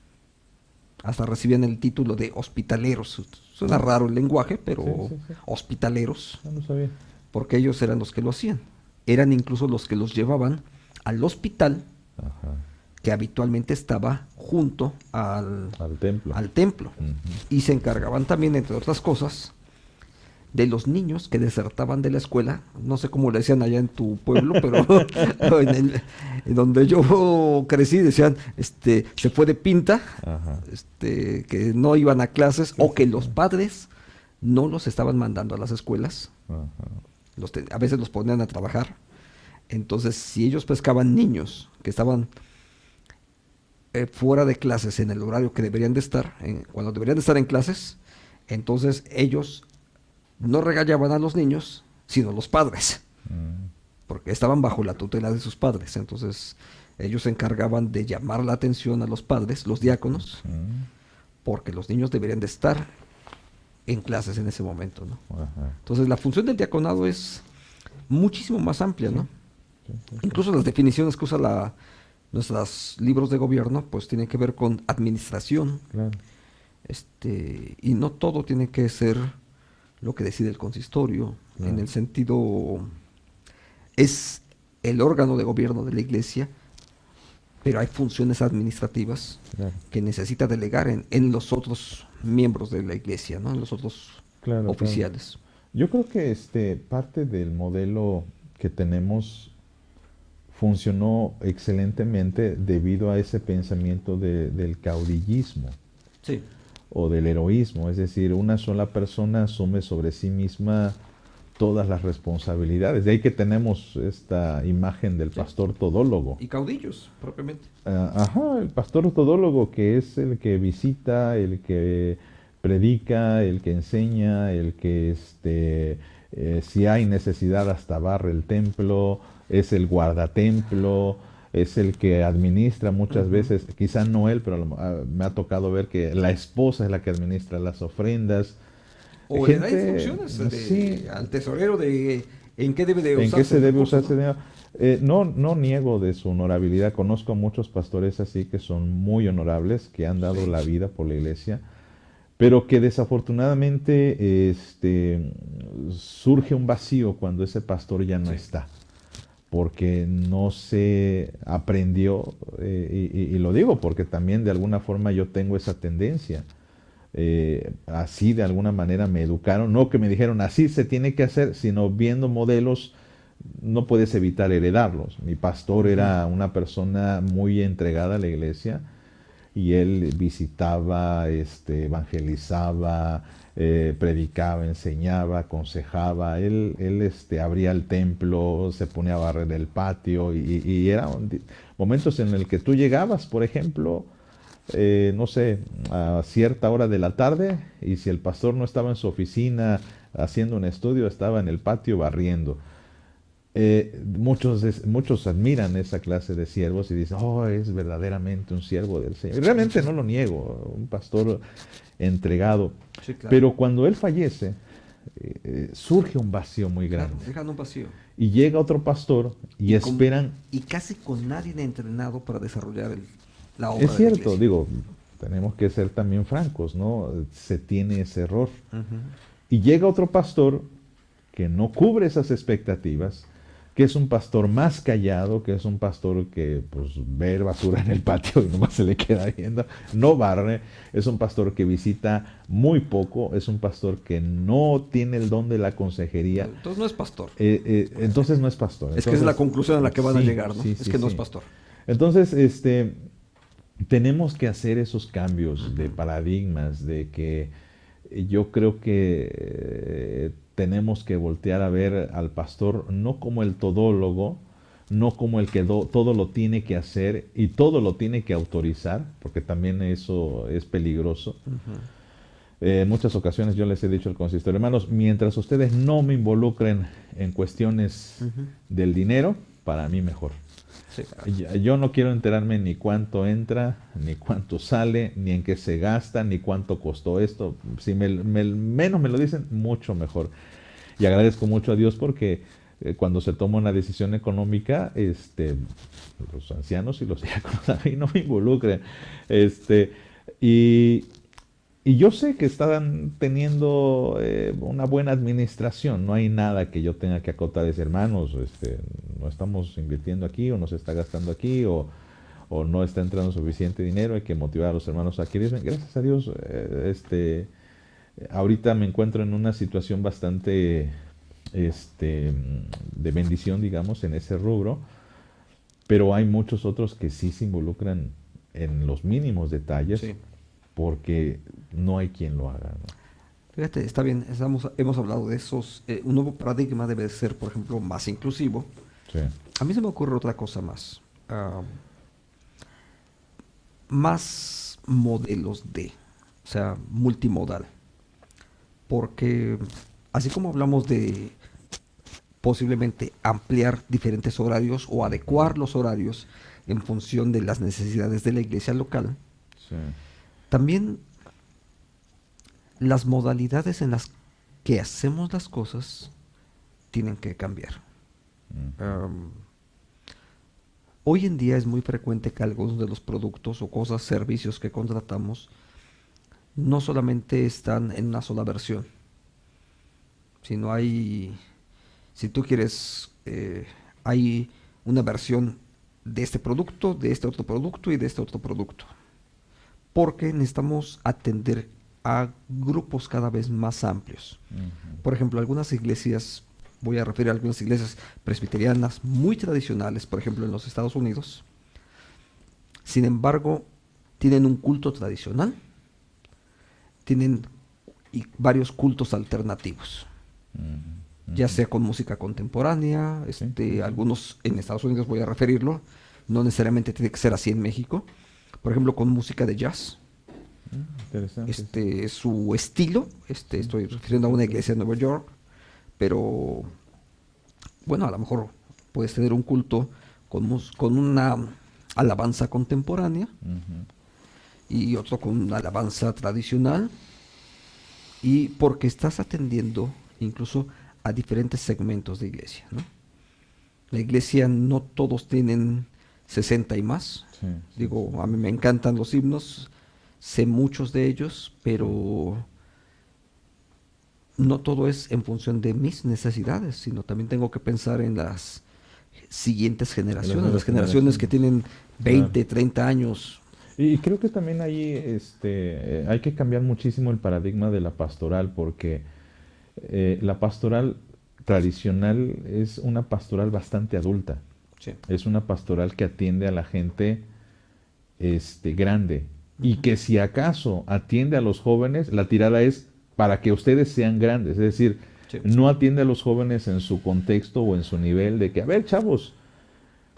Speaker 1: Hasta recibían el título de hospitaleros. Suena
Speaker 2: ah,
Speaker 1: raro el lenguaje,
Speaker 2: sí,
Speaker 1: pero
Speaker 2: sí, sí,
Speaker 1: hospitaleros,
Speaker 2: no lo sabía.
Speaker 1: porque ellos eran los que lo hacían. Eran incluso los que los llevaban al hospital
Speaker 2: Ajá,
Speaker 1: que habitualmente estaba junto
Speaker 2: al templo.
Speaker 1: al templo.
Speaker 2: Ujú,
Speaker 1: Y se encargaban también, entre otras cosas, de los niños que desertaban de la escuela. No sé cómo le decían allá en tu pueblo, pero en donde yo crecí decían, se fue de pinta,
Speaker 2: ajá,
Speaker 1: que no iban a clases
Speaker 2: sí,
Speaker 1: o
Speaker 2: sí,
Speaker 1: que
Speaker 2: sí,
Speaker 1: los padres no los estaban mandando a las escuelas.
Speaker 2: ajá,
Speaker 1: A veces los ponían a trabajar. Entonces, si ellos pescaban niños que estaban fuera de clases en el horario que deberían de estar, cuando deberían de estar en clases, entonces ellos no regañaban a los niños, sino los padres,
Speaker 2: mm,
Speaker 1: porque estaban bajo la tutela de sus padres. Entonces ellos se encargaban de llamar la atención a los padres, los diáconos,
Speaker 2: mm,
Speaker 1: porque los niños deberían de estar en clases en ese momento, ¿no?
Speaker 2: ajá,
Speaker 1: Entonces la función del diaconado es muchísimo más amplia,
Speaker 2: sí,
Speaker 1: ¿no?
Speaker 2: sí, sí, sí,
Speaker 1: Incluso las definiciones que usa nuestros libros de gobierno, pues tienen que ver con administración,
Speaker 2: claro,
Speaker 1: y no todo tiene que ser lo que decide el consistorio, en
Speaker 2: claro,
Speaker 1: el sentido, es el órgano de gobierno de la iglesia, pero hay funciones administrativas
Speaker 2: claro,
Speaker 1: que necesita delegar en los otros miembros de la iglesia, ¿no? En los otros
Speaker 2: claro, claro.
Speaker 1: oficiales.
Speaker 2: Yo creo que parte del modelo que tenemos funcionó excelentemente debido a ese pensamiento del caudillismo
Speaker 1: Sí,
Speaker 2: o del heroísmo, es decir, una sola persona asume sobre sí misma todas las responsabilidades. De ahí que tenemos esta imagen del
Speaker 1: sí.
Speaker 2: pastor todólogo.
Speaker 1: Y caudillos, propiamente.
Speaker 2: Ajá, el pastor todólogo que es el que visita, el que predica, el que enseña, el que si hay necesidad hasta barre el templo, es el guardatemplo, es el que administra muchas
Speaker 1: Ujú.
Speaker 2: veces, quizá no él, pero me ha tocado ver que la esposa es la que administra las ofrendas.
Speaker 1: O le da
Speaker 2: Gente,
Speaker 1: instrucciones
Speaker 2: sí,
Speaker 1: al tesorero de en qué debe de
Speaker 2: ¿en qué
Speaker 1: usarse
Speaker 2: se
Speaker 1: el
Speaker 2: debe
Speaker 1: recurso,
Speaker 2: usar ese
Speaker 1: ¿no?
Speaker 2: dinero? No, no niego de su honorabilidad. Conozco a muchos pastores así que son muy honorables, que han dado
Speaker 1: Sí,
Speaker 2: la vida por la iglesia, pero que desafortunadamente surge un vacío cuando ese pastor ya no
Speaker 1: sí.
Speaker 2: está, porque no se aprendió, y lo digo porque también de alguna forma yo tengo esa tendencia. Así de alguna manera me educaron, no que me dijeron así se tiene que hacer, sino viendo modelos no puedes evitar heredarlos. Mi pastor
Speaker 1: Ujú.
Speaker 2: era una persona muy entregada a la iglesia y él visitaba, evangelizaba, predicaba, enseñaba, aconsejaba. Él abría el templo, se ponía a barrer el patio y eran momentos en el que tú llegabas, por ejemplo, no sé, a cierta hora de la tarde y si el pastor no estaba en su oficina haciendo un estudio, estaba en el patio barriendo. Muchos admiran esa clase de siervos y dicen, oh, es verdaderamente un siervo del Señor. Y realmente no lo niego, un pastor entregado.
Speaker 1: Sí, claro.
Speaker 2: Pero cuando él fallece, surge un vacío muy
Speaker 1: Claro,
Speaker 2: grande.
Speaker 1: dejan un vacío.
Speaker 2: Y llega otro pastor y
Speaker 1: Y, con,
Speaker 2: esperan,
Speaker 1: y casi con nadie entrenado para desarrollar la
Speaker 2: es
Speaker 1: obra de la
Speaker 2: cierto,
Speaker 1: iglesia.
Speaker 2: digo, tenemos que ser también francos, ¿no? Se tiene ese error.
Speaker 1: Ujú.
Speaker 2: Y llega otro pastor que no cubre esas expectativas, que es un pastor más callado, que es un pastor que pues ve basura en el patio y nomás se le queda viendo, no barre, es un pastor que visita muy poco, es un pastor que no tiene el don de la consejería,
Speaker 1: Entonces no es pastor.
Speaker 2: entonces no es pastor.
Speaker 1: Es que es la
Speaker 2: Entonces,
Speaker 1: conclusión a la que van a
Speaker 2: sí,
Speaker 1: llegar, ¿no?
Speaker 2: sí,
Speaker 1: Es
Speaker 2: sí,
Speaker 1: que no es
Speaker 2: sí.
Speaker 1: pastor.
Speaker 2: Entonces, tenemos que hacer esos cambios de paradigmas, de que yo creo que tenemos que voltear a ver al pastor no como el todólogo, no como el que todo lo tiene que hacer y todo lo tiene que autorizar, porque también eso es peligroso. En muchas ocasiones yo les he dicho al consistorio, hermanos, mientras ustedes no me involucren en cuestiones
Speaker 1: Ujú.
Speaker 2: del dinero, para mí mejor.
Speaker 1: Sí.
Speaker 2: Yo no quiero enterarme ni cuánto entra, ni cuánto sale, ni en qué se gasta, ni cuánto costó esto. Si menos me lo dicen, mucho mejor. Y agradezco mucho a Dios porque cuando se toma una decisión económica, los ancianos y los diáconos a mí no me involucran. Este, y, y yo sé que están teniendo una buena administración, no hay nada que yo tenga que acotar, decir, hermanos, no estamos invirtiendo aquí o no se está gastando aquí o no está entrando suficiente dinero, hay que motivar a los hermanos a que gracias a Dios, ahorita me encuentro en una situación bastante de bendición, digamos, en ese rubro, pero hay muchos otros que sí se involucran en los mínimos detalles
Speaker 1: Sí.
Speaker 2: porque no hay quien lo haga, ¿no?
Speaker 1: Fíjate, está bien, hemos hablado de esos. Un nuevo paradigma debe ser, por ejemplo, más inclusivo.
Speaker 2: Sí.
Speaker 1: A mí se me ocurre otra cosa más. Más modelos o sea, multimodal. Porque así como hablamos de posiblemente ampliar diferentes horarios o adecuar los horarios en función de las necesidades de la iglesia local,
Speaker 2: Sí.
Speaker 1: también las modalidades en las que hacemos las cosas tienen que cambiar.
Speaker 2: Ujú.
Speaker 1: Am, Hoy en día es muy frecuente que algunos de los productos o cosas, servicios que contratamos, no solamente están en una sola versión, sino si tú quieres, hay una versión de este producto, de este otro producto y de este otro producto. Porque necesitamos atender a grupos cada vez más amplios.
Speaker 2: Ujú.
Speaker 1: Por ejemplo, algunas iglesias, voy a referir a algunas iglesias presbiterianas muy tradicionales, por ejemplo en los Estados Unidos, sin embargo, tienen un culto tradicional, tienen varios cultos alternativos,
Speaker 2: Ujú.
Speaker 1: ya
Speaker 2: Ujú.
Speaker 1: sea con música contemporánea,
Speaker 2: Sí, sí, sí.
Speaker 1: algunos en Estados Unidos voy a referirlo, no necesariamente tiene que ser así en México, por ejemplo con música de jazz,
Speaker 2: Interesante, sí.
Speaker 1: es su estilo,
Speaker 2: Sí,
Speaker 1: estoy refiriendo a una iglesia en Nueva York, pero bueno, a lo mejor puedes tener un culto con una alabanza contemporánea
Speaker 2: ujú.
Speaker 1: y otro con una alabanza tradicional, y porque estás atendiendo incluso a diferentes segmentos de iglesia, ¿no? La iglesia no todos tienen 60 y más.
Speaker 2: Sí, sí, sí,
Speaker 1: Digo, a
Speaker 2: sí.
Speaker 1: mí me encantan los himnos, sé muchos de ellos,
Speaker 2: Sí.
Speaker 1: pero no todo es en función de mis necesidades, sino también tengo que pensar en las siguientes
Speaker 2: En las
Speaker 1: generaciones, las
Speaker 2: nuevas
Speaker 1: generaciones que
Speaker 2: generaciones.
Speaker 1: tienen
Speaker 2: Claro.
Speaker 1: 20, 30 años.
Speaker 2: Y creo que también ahí hay que cambiar muchísimo el paradigma de la pastoral, porque la pastoral tradicional es una pastoral bastante adulta.
Speaker 1: Sí.
Speaker 2: Es una pastoral que atiende a la gente grande. Y
Speaker 1: Ujú.
Speaker 2: que si acaso atiende a los jóvenes, la tirada es para que ustedes sean grandes. Es decir,
Speaker 1: Sí.
Speaker 2: no atiende a los jóvenes en su contexto o en su nivel de que, a ver, chavos,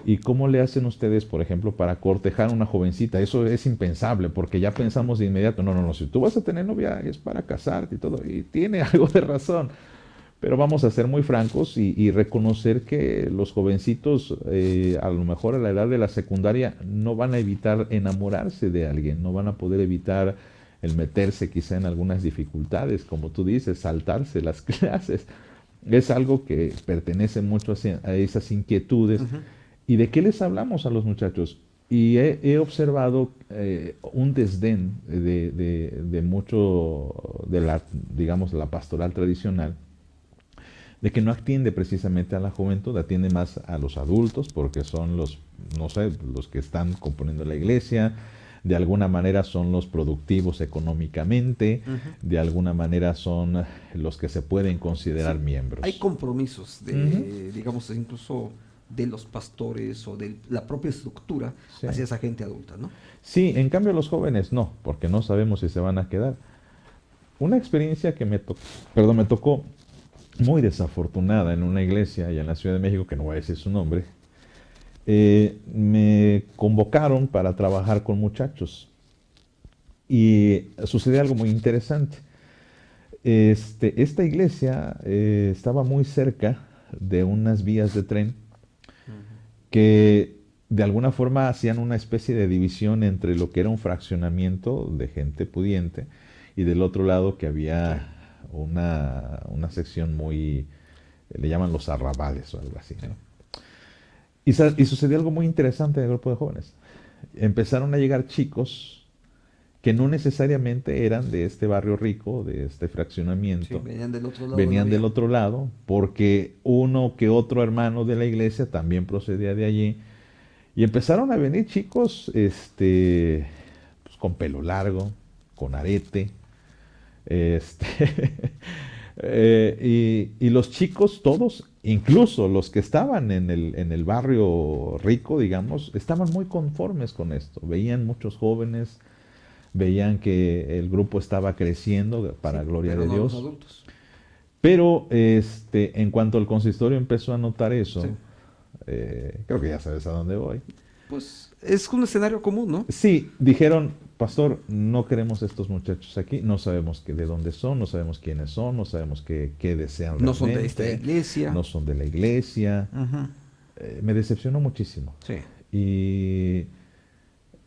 Speaker 2: ¿y cómo le hacen ustedes, por ejemplo, para cortejar a una jovencita? Eso es impensable, porque ya
Speaker 1: Ujú.
Speaker 2: pensamos de inmediato, no, no, no, si tú vas a tener novia es para casarte y todo, y tiene algo de razón. Pero vamos a ser muy francos y reconocer que los jovencitos, a lo mejor a la edad de la secundaria, no van a evitar enamorarse de alguien, no van a poder evitar el meterse quizá en algunas dificultades, como tú dices, saltarse las clases. Es algo que pertenece mucho a esas inquietudes.
Speaker 1: Ujú.
Speaker 2: ¿Y de qué les hablamos a los muchachos? Y he observado un desdén de mucho de la, digamos, la pastoral tradicional, de que no atiende precisamente a la juventud, atiende más a los adultos, porque son los, no sé, los que están componiendo la iglesia, de alguna manera son los productivos económicamente,
Speaker 1: Ujú.
Speaker 2: de alguna manera son los que se pueden considerar
Speaker 1: Sí,
Speaker 2: miembros.
Speaker 1: hay compromisos
Speaker 2: Ujú.
Speaker 1: de, digamos, incluso de los pastores o de la propia estructura
Speaker 2: Sí.
Speaker 1: hacia esa gente adulta, ¿no?
Speaker 2: Sí, en cambio los jóvenes no, porque no sabemos si se van a quedar. Una experiencia que me tocó muy desafortunada en una iglesia allá en la Ciudad de México, que no voy a decir su nombre, me convocaron para trabajar con muchachos y sucedió algo muy interesante. Esta iglesia estaba muy cerca de unas vías de tren
Speaker 1: Ujú.
Speaker 2: que de alguna forma hacían una especie de división entre lo que era un fraccionamiento de gente pudiente y del otro lado que
Speaker 1: Sí.
Speaker 2: había una sección muy, le llaman los arrabales o algo así,
Speaker 1: Sí.
Speaker 2: ¿no? Y sucedió algo muy interesante en el grupo de jóvenes. Empezaron a llegar chicos que no necesariamente eran de este barrio rico, de este
Speaker 1: Sí,
Speaker 2: fraccionamiento,
Speaker 1: venían del otro lado de la
Speaker 2: venían del
Speaker 1: vía.
Speaker 2: otro lado, porque uno que otro hermano de la iglesia también procedía de allí. Y empezaron a venir chicos pues, con pelo largo, con arete, este, y los chicos todos, incluso los que estaban en el barrio rico, digamos, estaban muy conformes con esto. Veían muchos jóvenes, veían que el grupo estaba creciendo para
Speaker 1: Sí,
Speaker 2: gloria
Speaker 1: pero
Speaker 2: de
Speaker 1: no los
Speaker 2: Dios.
Speaker 1: adultos.
Speaker 2: Pero en cuanto el consistorio empezó a notar
Speaker 1: Sí.
Speaker 2: eso, creo que ya sabes a dónde voy.
Speaker 1: Pues es un escenario común, ¿no?
Speaker 2: Sí, dijeron, pastor, no queremos estos muchachos aquí, no sabemos de dónde son, no sabemos quiénes son, no sabemos qué desean
Speaker 1: No son de esta
Speaker 2: realmente,
Speaker 1: iglesia.
Speaker 2: no son de la iglesia.
Speaker 1: Ujú.
Speaker 2: Me decepcionó muchísimo.
Speaker 1: Sí.
Speaker 2: Y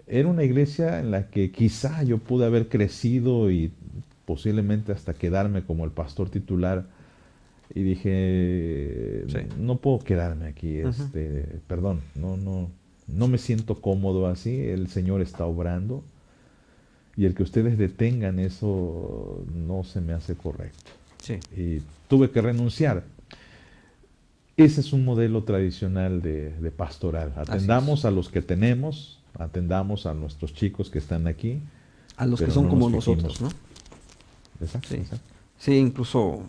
Speaker 2: era una iglesia en la que quizá yo pude haber crecido y posiblemente hasta quedarme como el pastor titular. Y dije,
Speaker 1: Sí.
Speaker 2: no puedo quedarme aquí,
Speaker 1: Ujú.
Speaker 2: perdón, no me siento cómodo así, el Señor está obrando y el que ustedes detengan eso no se me hace correcto.
Speaker 1: Sí.
Speaker 2: Y tuve que renunciar. Ese es un modelo tradicional de pastoral.
Speaker 1: Así es.
Speaker 2: Atendamos a los que tenemos, atendamos a nuestros chicos que están aquí,
Speaker 1: A los que
Speaker 2: pero
Speaker 1: son
Speaker 2: no nos
Speaker 1: como nosotros,
Speaker 2: fijemos.
Speaker 1: ¿no?
Speaker 2: Exacto,
Speaker 1: Sí.
Speaker 2: exacto.
Speaker 1: Sí, incluso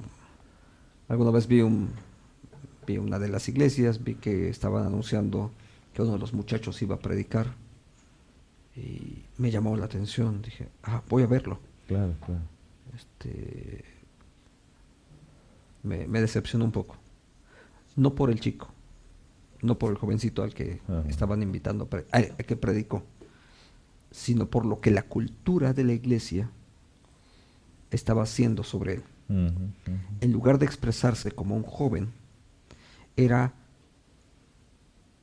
Speaker 1: alguna vez vi una de las iglesias, vi que estaban anunciando que uno de los muchachos iba a predicar y me llamó la atención. Dije, voy a verlo.
Speaker 2: Claro, claro.
Speaker 1: Este, me decepcionó un poco. No por el chico, no por el jovencito al que
Speaker 2: Ajá.
Speaker 1: estaban invitando a que predicó, sino por lo que la cultura de la iglesia estaba haciendo sobre él.
Speaker 2: Ujú, ujú.
Speaker 1: En lugar de expresarse como un joven, era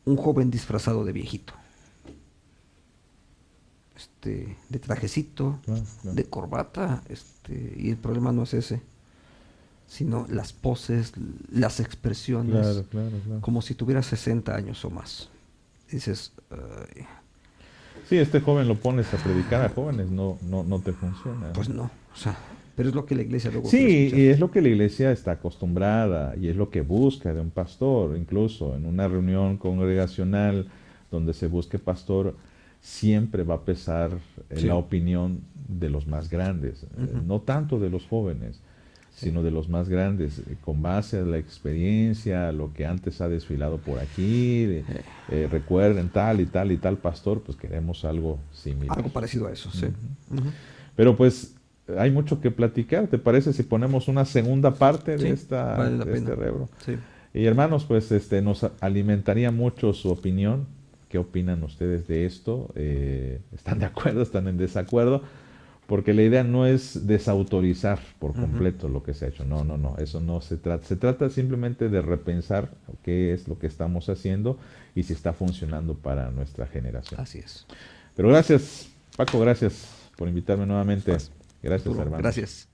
Speaker 1: un joven disfrazado de viejito, de trajecito,
Speaker 2: Claro, claro.
Speaker 1: de corbata, y el problema no es ese, sino las poses, las expresiones,
Speaker 2: Claro, claro, claro.
Speaker 1: como si tuviera 60 años o más. Dices, "Ay,
Speaker 2: Sí, este joven lo pones a predicar a jóvenes, no te funciona,
Speaker 1: pues
Speaker 2: ¿no?
Speaker 1: no, o sea, pero es lo que la iglesia luego quiere
Speaker 2: Sí,
Speaker 1: escuchar.
Speaker 2: y es lo que la iglesia está acostumbrada y es lo que busca de un pastor, incluso en una reunión congregacional donde se busque pastor, siempre va a pesar la
Speaker 1: Sí.
Speaker 2: opinión de los más grandes,
Speaker 1: Ujú.
Speaker 2: no tanto de los jóvenes,
Speaker 1: Sí.
Speaker 2: sino de los más grandes, con base a la experiencia, a lo que antes ha desfilado por aquí,
Speaker 1: Eh,
Speaker 2: recuerden tal y tal y tal pastor, pues queremos algo similar.
Speaker 1: Algo parecido a eso, sí.
Speaker 2: Ujú.
Speaker 1: Ujú.
Speaker 2: Pero pues hay mucho que platicar. ¿Te parece si ponemos una segunda parte
Speaker 1: Sí, vale la
Speaker 2: de este
Speaker 1: pena.
Speaker 2: rebro?
Speaker 1: Sí.
Speaker 2: Y hermanos, pues nos alimentaría mucho su opinión. ¿Qué opinan ustedes de esto? ¿Están de acuerdo? ¿Están en desacuerdo? Porque la idea no es desautorizar por
Speaker 1: Ujú.
Speaker 2: completo lo que se ha hecho. No, eso no se trata. Se trata simplemente de repensar qué es lo que estamos haciendo y si está funcionando para nuestra generación.
Speaker 1: Así es.
Speaker 2: Pero gracias, Paco, gracias por invitarme nuevamente.
Speaker 1: Pas-
Speaker 2: Gracias,
Speaker 1: Arturo,
Speaker 2: hermanos.
Speaker 1: gracias.